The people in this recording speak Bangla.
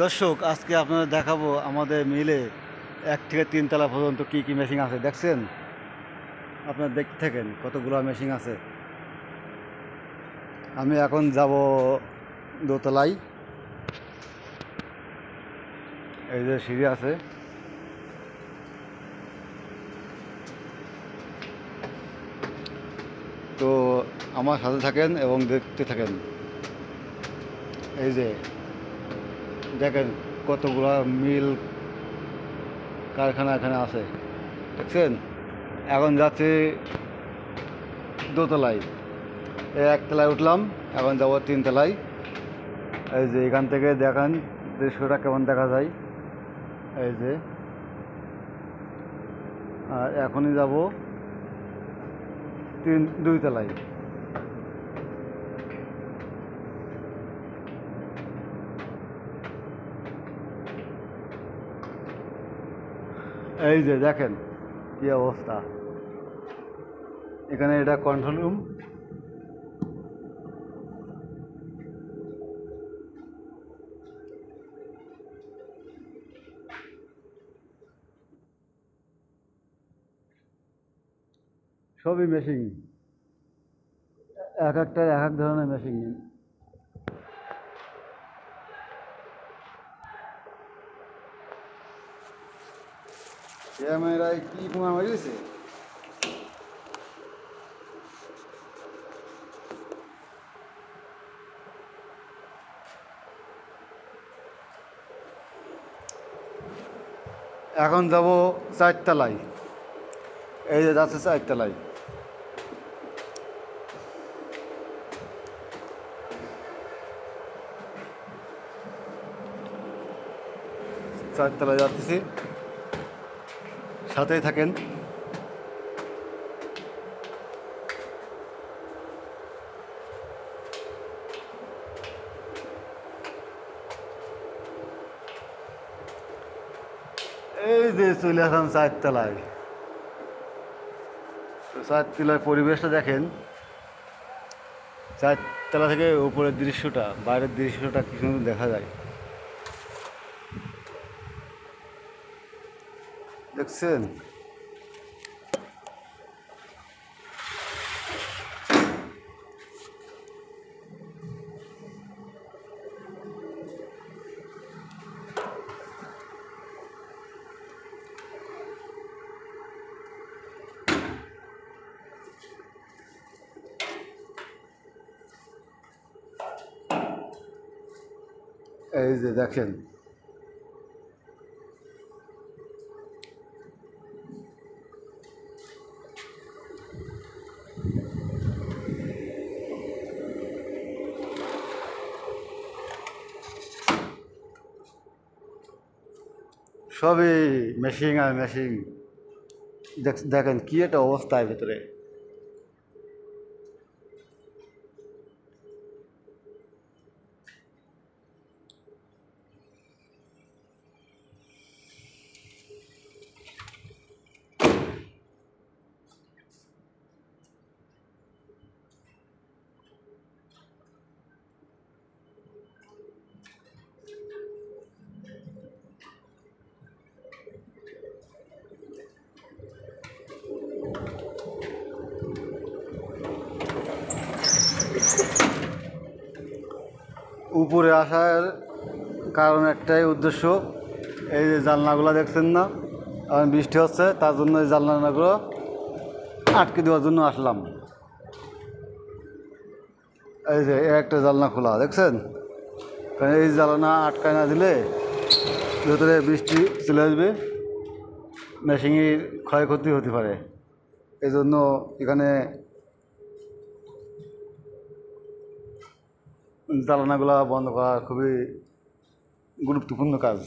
দর্শক, আজকে আপনাদের দেখাবো আমাদের মিলে 1 থেকে 3 তলা পর্যন্ত কি কি মেশিন আছে। দেখছেন, আপনারা দেখতে থাকেন কতগুলো মেশিন আছে। আমি এখন যাব দোতলায়। এই যে সিঁড়ি আছে, তো আমার সাথে থাকেন এবং দেখতে থাকেন। এই যে দেখেন কতগুলো মিল কারখানা এখানে আছে, দেখছেন। এখন যাচ্ছি দোতলায়। এই 1 তলায় উঠলাম, এখন যাব 3 তলায়। এই যে এখান থেকে দেখেন দৃশ্যটা কেমন দেখা যায়। এই যে আর এখনই যাব 2 তলায়। এই যে দেখেন কি অবস্থা। এখানে এটা কন্ট্রোল রুম। সবই মেশিন, এক একটা এক এক ধরনের মেশিন। ক্যামেরায় কি তোমার মারিয়েছে? এখন যাব 4 তলায়। এই যে যাচ্ছে 4 তলায়। 4 তলায় যাচ্ছি, সাথেই থাকেন। এই যে চলে আসলাম 4 তলায়। 4 তলার পরিবেশটা দেখেন। 4 তলা থেকে উপরের দৃশ্যটা, বাইরের দৃশ্যটা কি সুন্দর দেখা যায়, দেখছেন। এই যে দেখেন, সবই মেশিন আর মেশিন। দেখেন কি একটা অবস্থায় ভেতরে। উপরে আসার কারণ একটাই উদ্দেশ্য, এই যে জানলাগুলো দেখছেন না, এখন বৃষ্টি হচ্ছে, তার জন্য এই জানলাগুলো আটকে দেওয়ার জন্য আসলাম। এই যে একটা জানলা খোলা, দেখছেন। কারণ এই জানলা আটকায় না দিলে ভেতরে বৃষ্টি চলে আসবে, মেশিনের ক্ষয়ক্ষতি হতে পারে। এই জন্য এখানে জানালাগুলো বন্ধ করা খুবই গুরুত্বপূর্ণ কাজ।